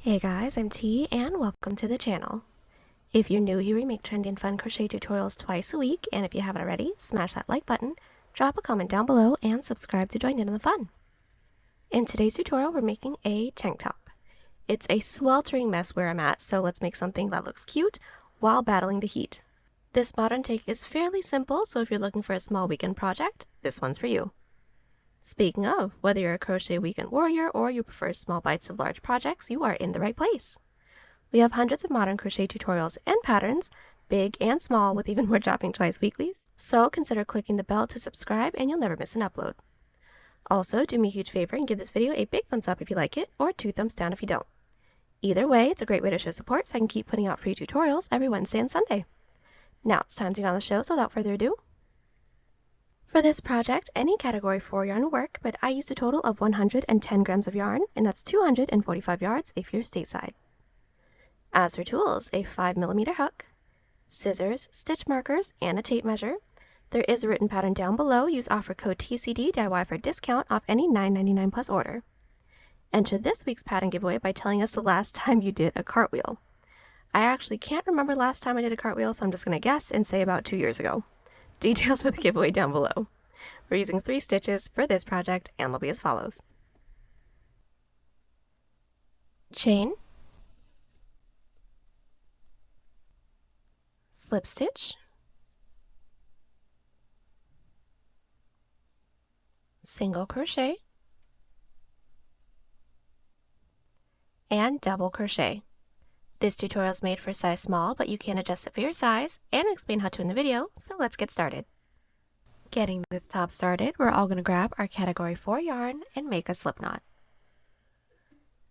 Hey guys, I'm T and welcome to the channel. If you're new here, we make trendy and fun crochet tutorials twice a week, and if you haven't already, smash that like button, drop a comment down below, and subscribe to join in on the fun. In today's tutorial, we're making a tank top. It's a sweltering mess where I'm at, so let's make something that looks cute while battling the heat. This modern take is fairly simple, so if you're looking for a small weekend project, this one's for you. Speaking of, whether you're a crochet weekend warrior or you prefer small bites of large projects, you are in the right place. We have hundreds of modern crochet tutorials and patterns, big and small, with even more dropping twice weekly, so consider clicking the bell to subscribe and you'll never miss an upload. Also, do me a huge favor and give this video a big thumbs up if you like it, or 2 thumbs down if you don't. Either way, it's a great way to show support so I can keep putting out free tutorials every Wednesday and Sunday. Now it's time to get on the show, so without further ado. For this project, any category 4 yarn will work, but I used a total of 110 grams of yarn, and that's 245 yards if you're stateside. As for tools, a 5mm hook, scissors, stitch markers, and a tape measure. There is a written pattern down below. Use offer code TCDDIY for a discount off any $9.99 plus order. Enter this week's pattern giveaway by telling us the last time you did a cartwheel. I actually can't remember last time I did a cartwheel, so I'm just going to guess and say about 2 years ago. Details for the giveaway down below. We're using 3 stitches for this project, and they'll be as follows. Chain, slip stitch, single crochet, and double crochet. This tutorial is made for size small, but you can adjust it for your size, and explain how to in the video, so let's get started. Getting this top started, we're all going to grab our category 4 yarn and make a slip knot.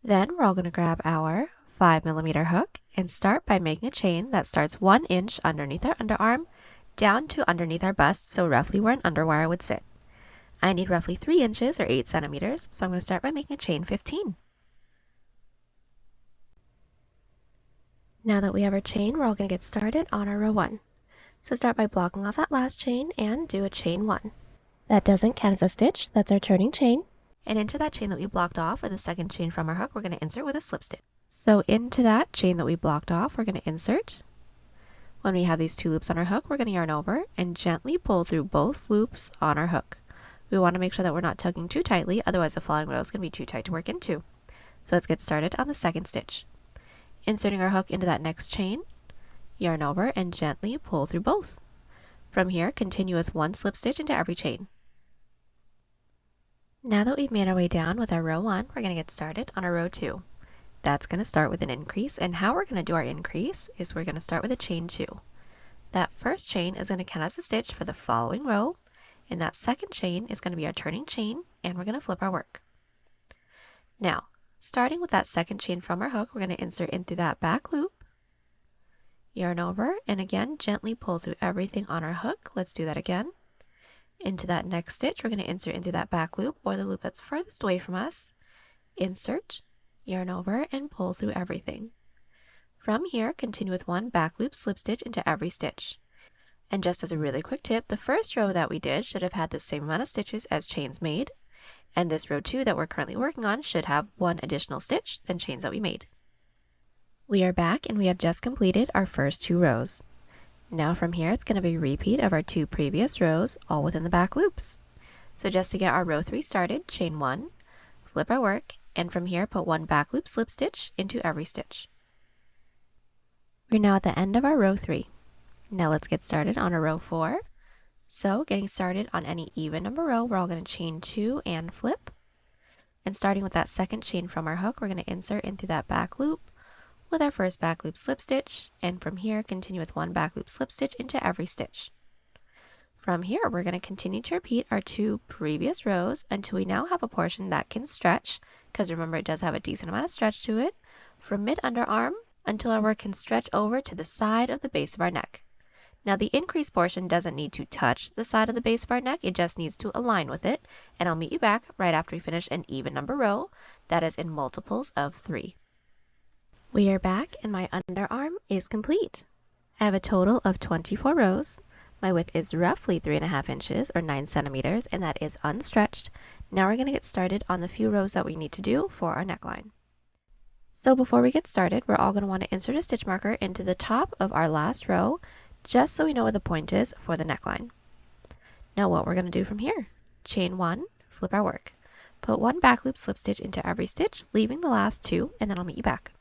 Then we're all going to grab our 5mm hook and start by making a chain that starts 1 inch underneath our underarm down to underneath our bust, so roughly where an underwire would sit. I need roughly 3 inches or 8 centimeters, so I'm going to start by making a chain 15. Now that we have our chain, we're all going to get started on our row 1. So start by blocking off that last chain and do a chain 1. That doesn't count as a stitch, that's our turning chain. And into that chain that we blocked off, or the second chain from our hook, we're going to insert with a slip stitch. So into that chain that we blocked off, we're going to insert. When we have these 2 loops on our hook, we're going to yarn over and gently pull through both loops on our hook. We want to make sure that we're not tugging too tightly, otherwise the following row is going to be too tight to work into. So let's get started on the second stitch. Inserting our hook into that next chain, yarn over and gently pull through both. From here, continue with 1 slip stitch into every chain. Now that we've made our way down with our row 1, we're going to get started on our row 2. That's going to start with an increase, and how we're going to do our increase is we're going to start with a chain 2. That first chain is going to count as a stitch for the following row, and that second chain is going to be our turning chain, and we're going to flip our work. Now, starting with that second chain from our hook, we're going to insert in through that back loop, yarn over, and again gently pull through everything on our hook. Let's do that again. Into that next stitch, we're going to insert into that back loop, or the loop that's furthest away from us. Insert, yarn over, and pull through everything. From here, continue with 1 back loop slip stitch into every stitch. And just as a really quick tip, the first row that we did should have had the same amount of stitches as chains made. And this row 2 that we're currently working on should have 1 additional stitch than chains that we made. We are back and we have just completed our first 2 rows. Now from here it's going to be a repeat of our 2 previous rows, all within the back loops. So just to get our row 3 started, chain 1, flip our work, and from here put 1 back loop slip stitch into every stitch. We're now at the end of our row 3. Now let's get started on our row 4. So getting started on any even number row, we're all going to chain 2 and flip. And starting with that second chain from our hook, we're going to insert into that back loop with our first back loop slip stitch, and from here continue with 1 back loop slip stitch into every stitch. From here we're going to continue to repeat our 2 previous rows until we now have a portion that can stretch, because remember it does have a decent amount of stretch to it, from mid underarm until our work can stretch over to the side of the base of our neck. Now the increase portion doesn't need to touch the side of the base of our neck, it just needs to align with it, and I'll meet you back right after we finish an even number row that is in multiples of 3. We are back and my underarm is complete. I have a total of 24 rows. My width is roughly 3.5 inches or 9 centimeters, and that is unstretched. Now we're going to get started on the few rows that we need to do for our neckline. So before we get started, we're all going to want to insert a stitch marker into the top of our last row, just so we know where the point is for the neckline. Now what we're going to do from here, chain 1, flip our work. Put 1 back loop slip stitch into every stitch, leaving the last 2, and then I'll meet you back.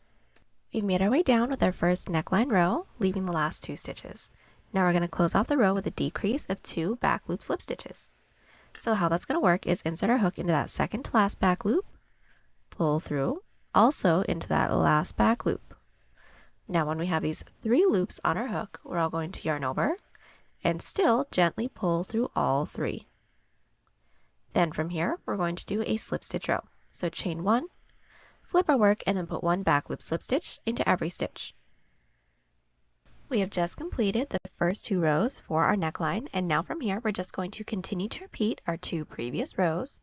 We've made our way down with our first neckline row, leaving the last 2 stitches. Now we're going to close off the row with a decrease of 2 back loop slip stitches. So how that's going to work is insert our hook into that second to last back loop, pull through, also into that last back loop. Now when we have these 3 loops on our hook, we're all going to yarn over and still gently pull through all 3. Then from here, we're going to do a slip stitch row. So chain 1, flip our work, and then put 1 back loop slip stitch into every stitch. We have just completed the first 2 rows for our neckline, and now from here, we're just going to continue to repeat our 2 previous rows.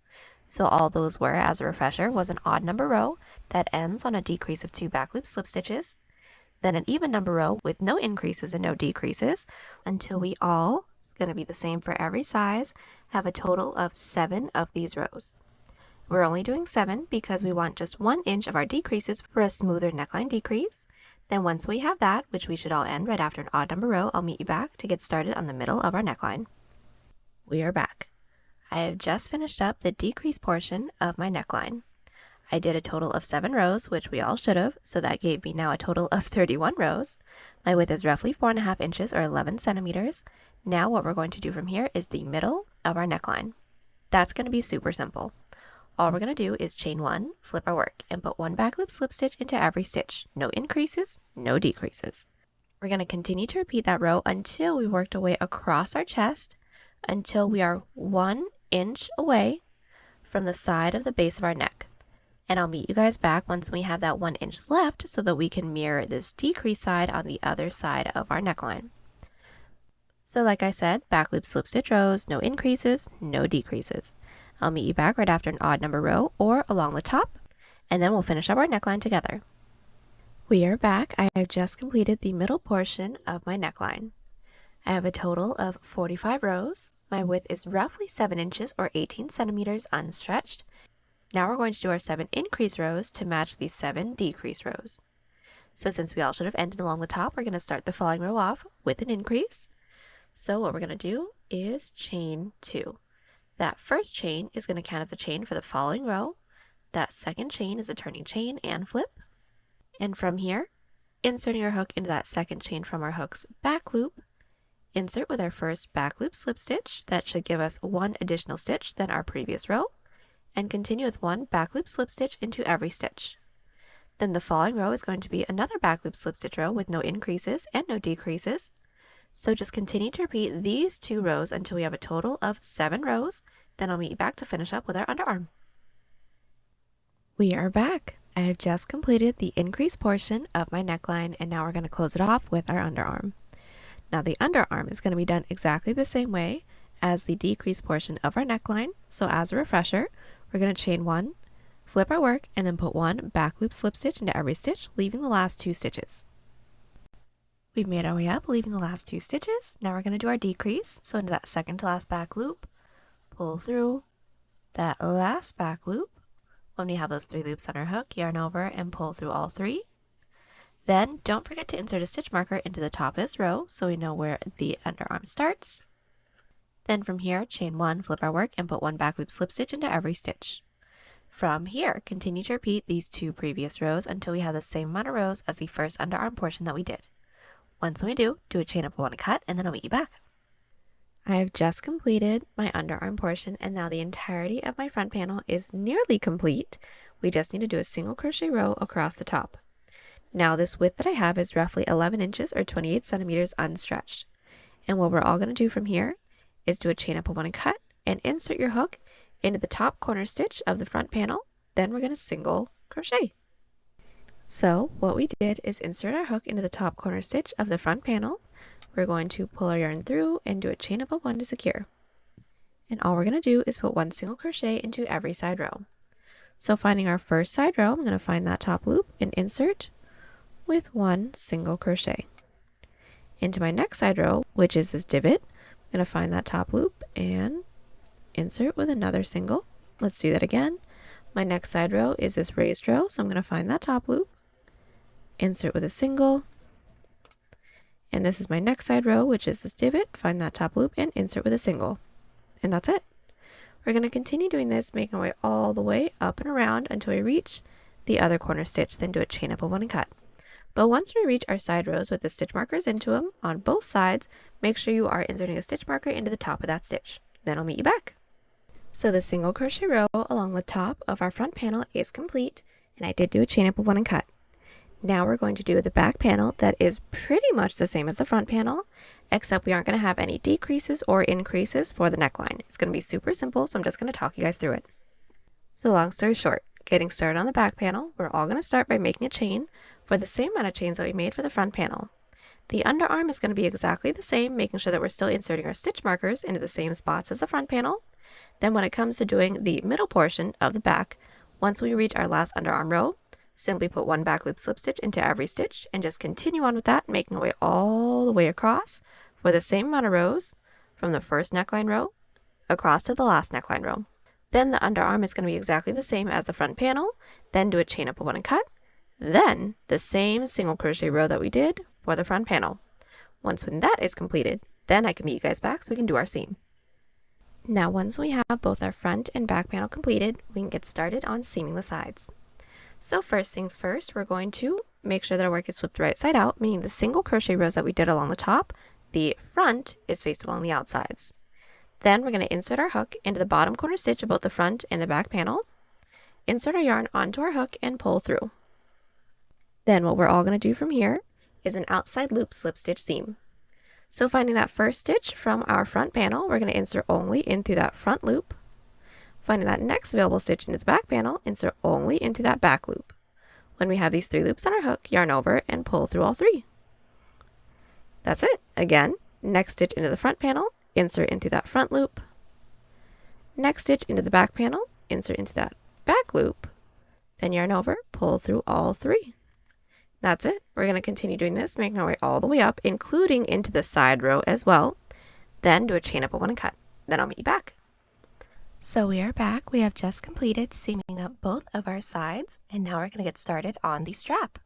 So all those were, as a refresher, was an odd number row that ends on a decrease of 2 back loop slip stitches, then an even number row with no increases and no decreases until we all, it's going to be the same for every size, have a total of 7 of these rows. We're only doing 7 because we want just 1 inch of our decreases for a smoother neckline decrease. Then once we have that, which we should all end right after an odd number row, I'll meet you back to get started on the middle of our neckline. We are back. I have just finished up the decrease portion of my neckline. I did a total of 7 rows, which we all should have, so that gave me now a total of 31 rows. My width is roughly 4.5 inches or 11 centimeters. Now what we're going to do from here is the middle of our neckline. That's going to be super simple. All we're going to do is chain 1, flip our work, and put 1 back loop slip stitch into every stitch. No increases, no decreases. We're going to continue to repeat that row until we worked our way across our chest, until we are 1 inch away from the side of the base of our neck. And I'll meet you guys back once we have that 1 inch left so that we can mirror this decrease side on the other side of our neckline. So like I said, back loop slip stitch rows, no increases, no decreases. I'll meet you back right after an odd number row or along the top, and then we'll finish up our neckline together. We are back. I have just completed the middle portion of my neckline. I have a total of 45 rows. My width is roughly 7 inches or 18 centimeters unstretched. Now we're going to do our 7 increase rows to match these 7 decrease rows. So since we all should have ended along the top, we're going to start the following row off with an increase. So what we're going to do is chain 2. That first chain is going to count as a chain for the following row. That second chain is a turning chain and flip. And from here, inserting our hook into that second chain from our hook's back loop, insert with our first back loop slip stitch. That should give us 1 additional stitch than our previous row, and continue with 1 back loop slip stitch into every stitch. Then the following row is going to be another back loop slip stitch row with no increases and no decreases. So just continue to repeat these 2 rows until we have a total of 7 rows. Then I'll meet you back to finish up with our underarm. We are back. I have just completed the increase portion of my neckline, and now we're going to close it off with our underarm. Now the underarm is going to be done exactly the same way as the decrease portion of our neckline. So as a refresher, we're going to chain 1, flip our work, and then put 1 back loop slip stitch into every stitch, leaving the last 2 stitches. We've made our way up, leaving the last 2 stitches. Now we're going to do our decrease. So into that second to last back loop, pull through that last back loop. When we have those 3 loops on our hook, yarn over and pull through all 3. Then don't forget to insert a stitch marker into the top of this row so we know where the underarm starts. Then from here, chain 1, flip our work, and put 1 back loop slip stitch into every stitch. From here, continue to repeat these 2 previous rows until we have the same amount of rows as the first underarm portion that we did. Once we do a chain up 1 cut, and then I'll meet you back. I have just completed my underarm portion, and now the entirety of my front panel is nearly complete. We just need to do a single crochet row across the top. Now this width that I have is roughly 11 inches or 28 centimeters unstretched. And what we're all going to do from here is do a chain up 1 cut and insert your hook into the top corner stitch of the front panel. Then we're going to single crochet. So what we did is insert our hook into the top corner stitch of the front panel. We're going to pull our yarn through and do a chain up 1 to secure. And all we're going to do is put 1 single crochet into every side row. So finding our first side row, I'm going to find that top loop and insert with 1 single crochet. Into my next side row, which is this divot, I'm going to find that top loop and insert with another single. Let's do that again. My next side row is this raised row, so I'm going to find that top loop, insert with a single, and this is my next side row, which is this divot. Find that top loop and insert with a single, and that's it. We're going to continue doing this, making our way all the way up and around until we reach the other corner stitch, then do a chain up of 1 and cut. But once we reach our side rows with the stitch markers into them on both sides, make sure you are inserting a stitch marker into the top of that stitch. Then I'll meet you back. So the single crochet row along the top of our front panel is complete, and I did do a chain up of 1 and cut. Now we're going to do the back panel that is pretty much the same as the front panel, except we aren't going to have any decreases or increases for the neckline. It's going to be super simple, so I'm just going to talk you guys through it. So long story short, getting started on the back panel, we're all going to start by making a chain for the same amount of chains that we made for the front panel. The underarm is going to be exactly the same, making sure that we're still inserting our stitch markers into the same spots as the front panel. Then when it comes to doing the middle portion of the back, once we reach our last underarm row, simply put 1 back loop slip stitch into every stitch and just continue on with that, making our way all the way across for the same amount of rows from the first neckline row across to the last neckline row. Then the underarm is going to be exactly the same as the front panel, then do a chain up of 1 and cut, then the same single crochet row that we did for the front panel. When that is completed, then I can meet you guys back so we can do our seam. Now once we have both our front and back panel completed, we can get started on seaming the sides. So first things first, we're going to make sure that our work is flipped right side out, meaning the single crochet rows that we did along the top, the front is faced along the outsides. Then we're going to insert our hook into the bottom corner stitch of both the front and the back panel, insert our yarn onto our hook and pull through. Then what we're all going to do from here is an outside loop slip stitch seam. So finding that first stitch from our front panel, we're going to insert only into that front loop. Finding that next available stitch into the back panel, insert only into that back loop. When we have these 3 loops on our hook, yarn over and pull through all 3. That's it. Again, next stitch into the front panel, insert into that front loop. Next stitch into the back panel, insert into that back loop. Then yarn over, pull through all 3. That's it. We're going to continue doing this, making our way all the way up, including into the side row as well. Then do a chain up of 1 and cut. Then I'll meet you back. So we are back. We have just completed seaming up both of our sides, and now we're going to get started on the strap.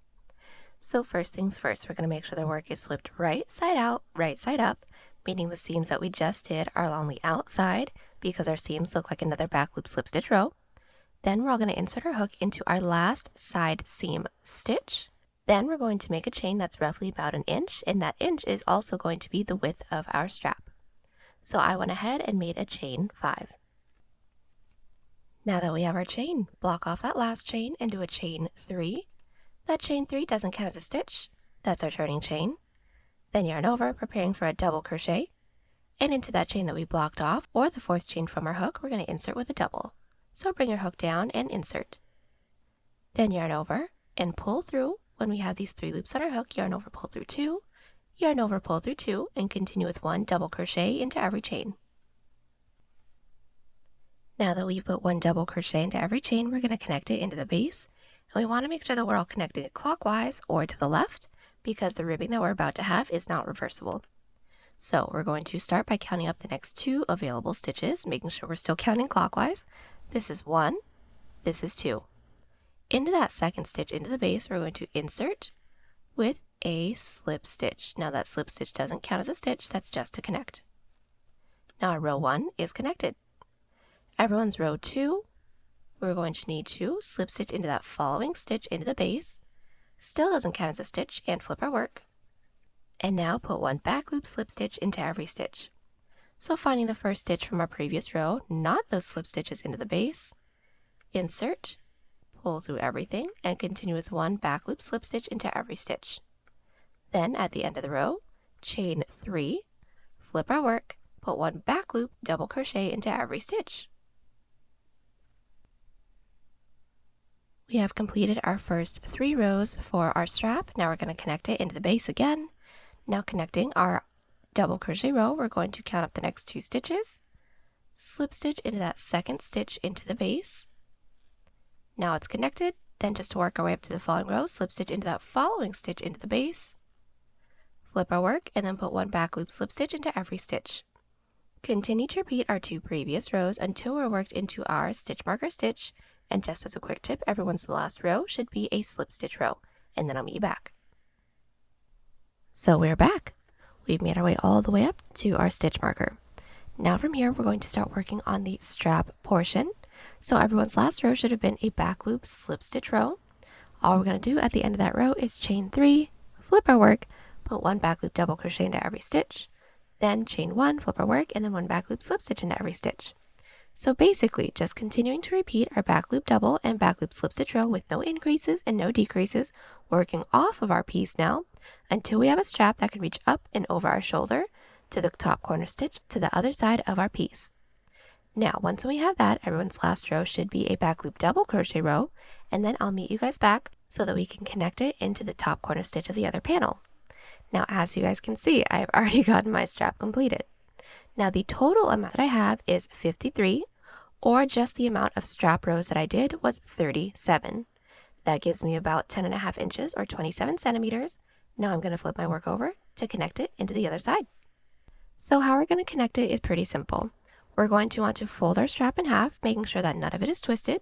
So first things first, we're going to make sure the work is flipped right side out, right side up, meaning the seams that we just did are along the outside because our seams look like another back loop slip stitch row. Then we're all going to insert our hook into our last side seam stitch. Then we're going to make a chain that's roughly about 1 inch, and that inch is also going to be the width of our strap. So I went ahead and made a chain 5. Now that we have our chain, block off that last chain and do a chain 3. That chain 3 doesn't count as a stitch. That's our turning chain. Then yarn over, preparing for a double crochet. And into that chain that we blocked off, or the 4th chain from our hook, we're going to insert with a double. So bring your hook down and insert. Then yarn over and pull through. When we have these 3 loops on our hook, yarn over, pull through 2, yarn over, pull through 2, and continue with 1 double crochet into every chain. Now that we've put 1 double crochet into every chain, we're going to connect it into the base. And we want to make sure that we're all connecting it clockwise or to the left, because the ribbing that we're about to have is not reversible. So we're going to start by counting up the next 2 available stitches, making sure we're still counting clockwise. This is 1, this is 2. Into that 2nd stitch into the base, we're going to insert with a slip stitch. Now that slip stitch doesn't count as a stitch, that's just to connect. Now our row 1 is connected. Everyone's row 2, we're going to need to slip stitch into that following stitch into the base. Still doesn't count as a stitch, and flip our work. And now put 1 back loop slip stitch into every stitch. So finding the first stitch from our previous row, not those slip stitches into the base, insert, pull through everything, and continue with 1 back loop slip stitch into every stitch. Then at the end of the row, chain 3, flip our work, put 1 back loop double crochet into every stitch. We have completed our first 3 rows for our strap. Now we're going to connect it into the base again. Now connecting our double crochet row, we're going to count up the next 2 stitches, slip stitch into that 2nd stitch into the base. Now it's connected, then just to work our way up to the following row, slip stitch into that following stitch into the base, flip our work, and then put 1 back loop slip stitch into every stitch. Continue to repeat our 2 previous rows until we're worked into our stitch marker stitch, and just as a quick tip, everyone's last row should be a slip stitch row. and then I'll meet you back. So we're back. We've made our way all the way up to our stitch marker. Now from here, we're going to start working on the strap portion. So everyone's last row should have been a back loop slip stitch row. All we're going to do at the end of that row is chain 3, flip our work, put 1 back loop double crochet into every stitch, then chain 1, flip our work, and then 1 back loop slip stitch into every stitch. So basically, just continuing to repeat our back loop double and back loop slip stitch row with no increases and no decreases, working off of our piece now until we have a strap that can reach up and over our shoulder to the top corner stitch to the other side of our piece. Now, once we have that, everyone's last row should be a back loop double crochet row, and then I'll meet you guys back so that we can connect it into the top corner stitch of the other panel. Now, as you guys can see, I've already gotten my strap completed. Now, the total amount that I have is 53, or just the amount of strap rows that I did was 37. That gives me about 10.5 inches or 27 centimeters. Now I'm going to flip my work over to connect it into the other side. So how we're going to connect it is pretty simple. We're going to want to fold our strap in half, making sure that none of it is twisted.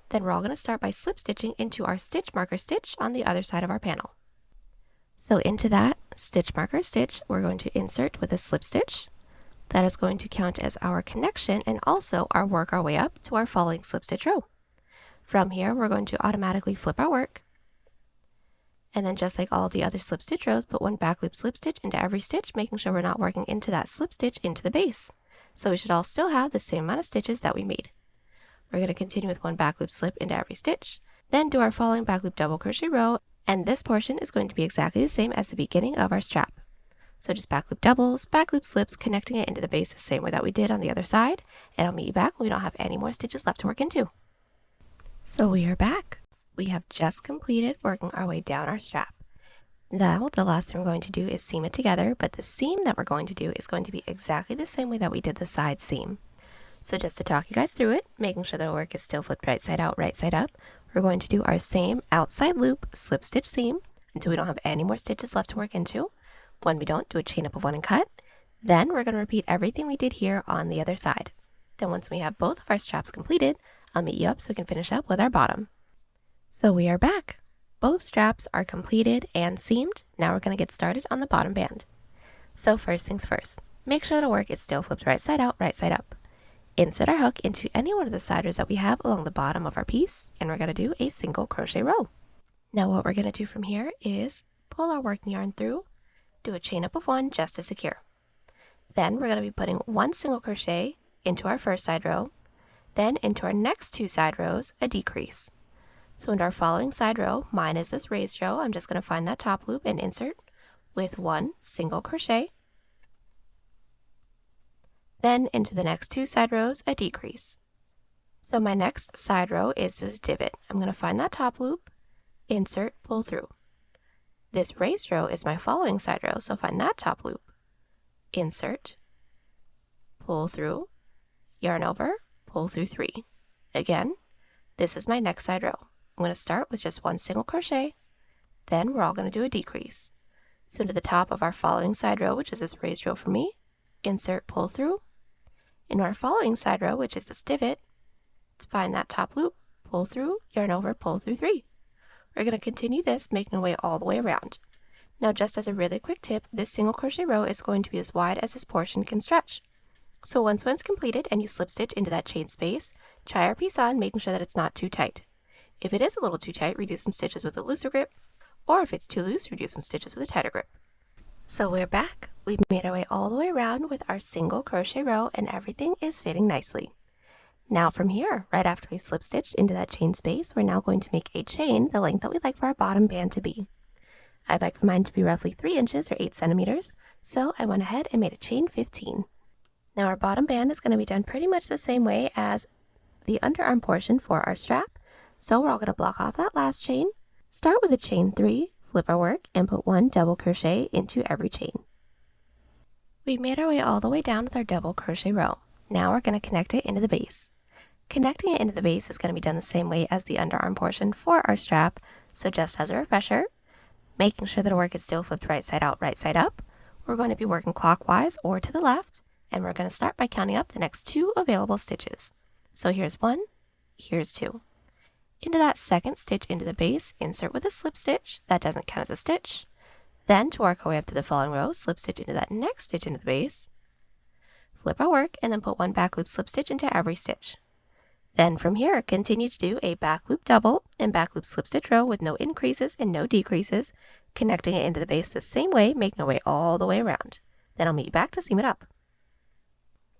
Then we're all going to start by slip stitching into our stitch marker stitch on the other side of our panel. So into that stitch marker stitch, we're going to insert with a slip stitch. That is going to count as our connection and also work our way up to our following slip stitch row. From here, we're going to automatically flip our work. And then just like all of the other slip stitch rows, put 1 back loop slip stitch into every stitch, making sure we're not working into that slip stitch into the base. So we should all still have the same amount of stitches that we made. We're going to continue with 1 back loop slip into every stitch, then do our following back loop double crochet row, and this portion is going to be exactly the same as the beginning of our strap. So just back loop doubles, back loop slips, connecting it into the base the same way that we did on the other side, and I'll meet you back when we don't have any more stitches left to work into. So we are back. We have just completed working our way down our strap. Now the last thing we're going to do is seam it together, but the seam that we're going to do is going to be exactly the same way that we did the side seam. So just to talk you guys through it, making sure the work is still flipped right side out, right side up, we're going to do our same outside loop slip stitch seam until we don't have any more stitches left to work into. When we don't, do a chain up of 1 and cut. Then we're going to repeat everything we did here on the other side. Then once we have both of our straps completed, I'll meet you up so we can finish up with our bottom. So we are back. Both straps are completed and seamed. Now we're going to get started on the bottom band. So first things first, make sure the work is still flipped right side out, right side up. Insert our hook into any one of the side rows that we have along the bottom of our piece, and we're going to do a single crochet row. Now what we're going to do from here is pull our working yarn through, do a chain up of 1 just to secure. Then we're going to be putting 1 single crochet into our first side row, then into our next 2 side rows, a decrease. So into our following side row, mine is this raised row, I'm just going to find that top loop and insert with 1 single crochet. Then into the next 2 side rows, a decrease. So my next side row is this divot. I'm going to find that top loop, insert, pull through. This raised row is my following side row, so find that top loop, insert, pull through, yarn over, pull through 3. Again, this is my next side row. I'm going to start with just 1 single crochet, then we're all going to do a decrease. So to the top of our following side row, which is this raised row for me, insert, pull through. In our following side row, which is this divot, let's find that top loop, pull through, yarn over, pull through 3. We're going to continue this, making our way all the way around. Now just as a really quick tip, this single crochet row is going to be as wide as this portion can stretch. So once it's completed and you slip stitch into that chain space, try our piece on, making sure that it's not too tight. If it is a little too tight, reduce some stitches with a looser grip, or if it's too loose, reduce some stitches with a tighter grip. So we're back. We've made our way all the way around with our single crochet row and everything is fitting nicely. Now from here, right after we've slip stitched into that chain space, we're now going to make a chain the length that we'd like for our bottom band to be. I'd like for mine to be roughly 3 inches or 8 centimeters, so I went ahead and made a chain 15. Now our bottom band is going to be done pretty much the same way as the underarm portion for our strap, so we're all going to block off that last chain, start with a chain 3, flip our work, and put 1 double crochet into every chain. We've made our way all the way down with our double crochet row. Now we're going to connect it into the base. Connecting it into the base is going to be done the same way as the underarm portion for our strap, so just as a refresher, making sure that our work is still flipped right side out, right side up, we're going to be working clockwise or to the left, and we're going to start by counting up the next 2 available stitches. So here's 1, here's 2. Into that second stitch into the base, insert with a slip stitch. That doesn't count as a stitch. Then to work our way up to the following row, slip stitch into that next stitch into the base, flip our work, and then put one back loop slip stitch into every stitch. Then from here, continue to do a back loop double and back loop slip stitch row with no increases and no decreases, connecting it into the base the same way, making our way all the way around. Then I'll meet you back to seam it up.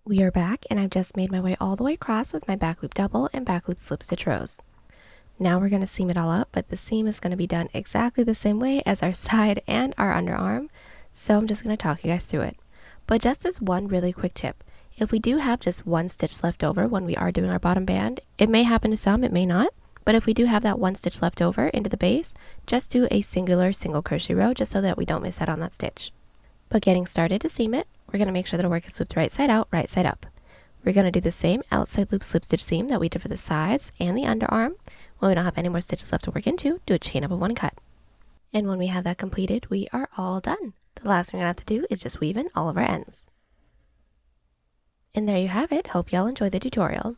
We are back, and I've just made my way all the way across with my back loop double and back loop slip stitch rows. Now we're going to seam it all up, but the seam is going to be done exactly the same way as our side and our underarm, so I'm just going to talk you guys through it. But just as one really quick tip, if we do have just one stitch left over when we are doing our bottom band, it may happen to some, it may not, but if we do have that one stitch left over into the base, just do a single crochet row just so that we don't miss out on that stitch. But getting started to seam it, we're going to make sure that our work is looped right side out, right side up. We're going to do the same outside loop slip stitch seam that we did for the sides and the underarm. When we don't have any more stitches left to work into, do a chain up of one cut. And when we have that completed, we are all done. The last thing we're going to have to do is just weave in all of our ends. And there you have it. Hope y'all enjoyed the tutorial.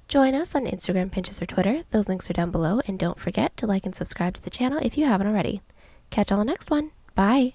Join us on Instagram, Pinterest, or Twitter. Those links are down below. And don't forget to like and subscribe to the channel if you haven't already. Catch y'all on the next one. Bye!